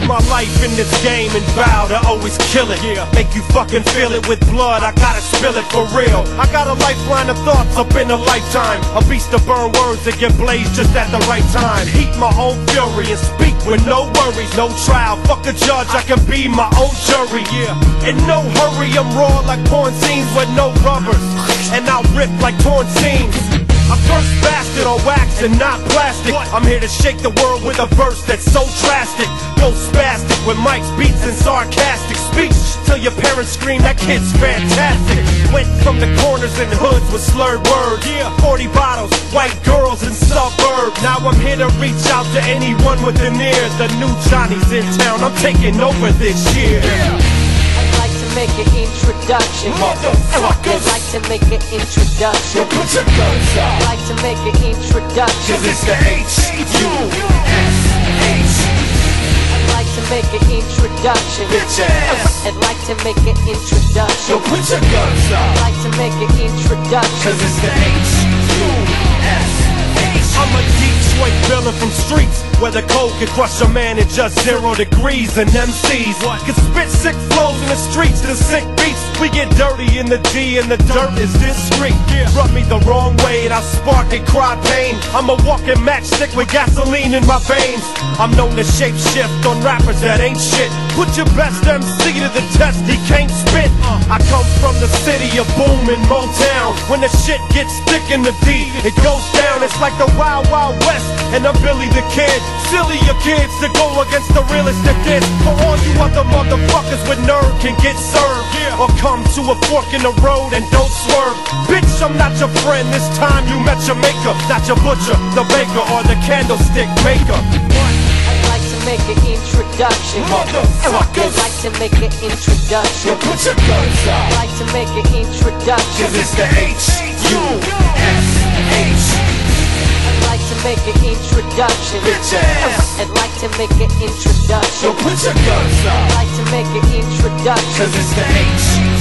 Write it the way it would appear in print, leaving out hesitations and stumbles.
Put my life in this game and vow to always kill it. Make you fucking feel it with blood, I gotta spill it for real. I got a lifeline of thoughts up in a lifetime. A beast to burn words that get blazed just at the right time. Heat my own fury and speak with no worries. No trial, fuck a judge, I can be my own jury. In no hurry, I'm raw like porn scenes with no rubbers. And I'll rip like torn seams. I first bastard on wax and not plastic. I'm here to shake the world with a verse that's so drastic. Go spastic with mics, beats, and sarcastic speech till your parents scream, that kid's fantastic. Went from the corners and hoods with slurred words. 40 bottles, white girls in suburbs. Now I'm here to reach out to anyone with an ear. The new Johnny's in town, I'm taking over this year. Make an introduction. Motherfuckers, I'd like to make an introduction. put your guns up, I'd like to make an introduction. cause it's the H-U-S-H. I'd like to make an introduction. Bitch ass, I'd like to make an introduction. put your guns I'd up, like to make an introduction. cause it's the H-U-S-H. I'm a Detroit villain from streets where the cold can crush a man at just 0 degrees. And MCs can spit sick flows in the streets to sick beats. We get dirty in the D and the dirt is discreet. Rub me the wrong way and I spark and cry pain. I'm a walking matchstick with gasoline in my veins. I'm known to shape shift on rappers that ain't shit. Put your best MC to the test, he can't spit. I come from the city of boom and Motown. When the shit gets thick in the D, it goes down. It's like the Wild Wild West, and I'm Billy the Kid. Sillier kids to go against the realest that did. For all you other motherfuckers with nerve can get served, or come to a fork in the road and don't swerve. Bitch, I'm not your friend, this time you met your maker. Not your butcher, the baker, or the candlestick maker. I'd like to make an introduction. Motherfuckers, I'd like to make an introduction. put your guns up, I'd like to make an introduction. cause it's the H-U-S-H. I'd like to make an introduction. Bitch ass, I'd like to make an introduction. put your guns I'd up, like to make an introduction. cause it's the H-U-S-H.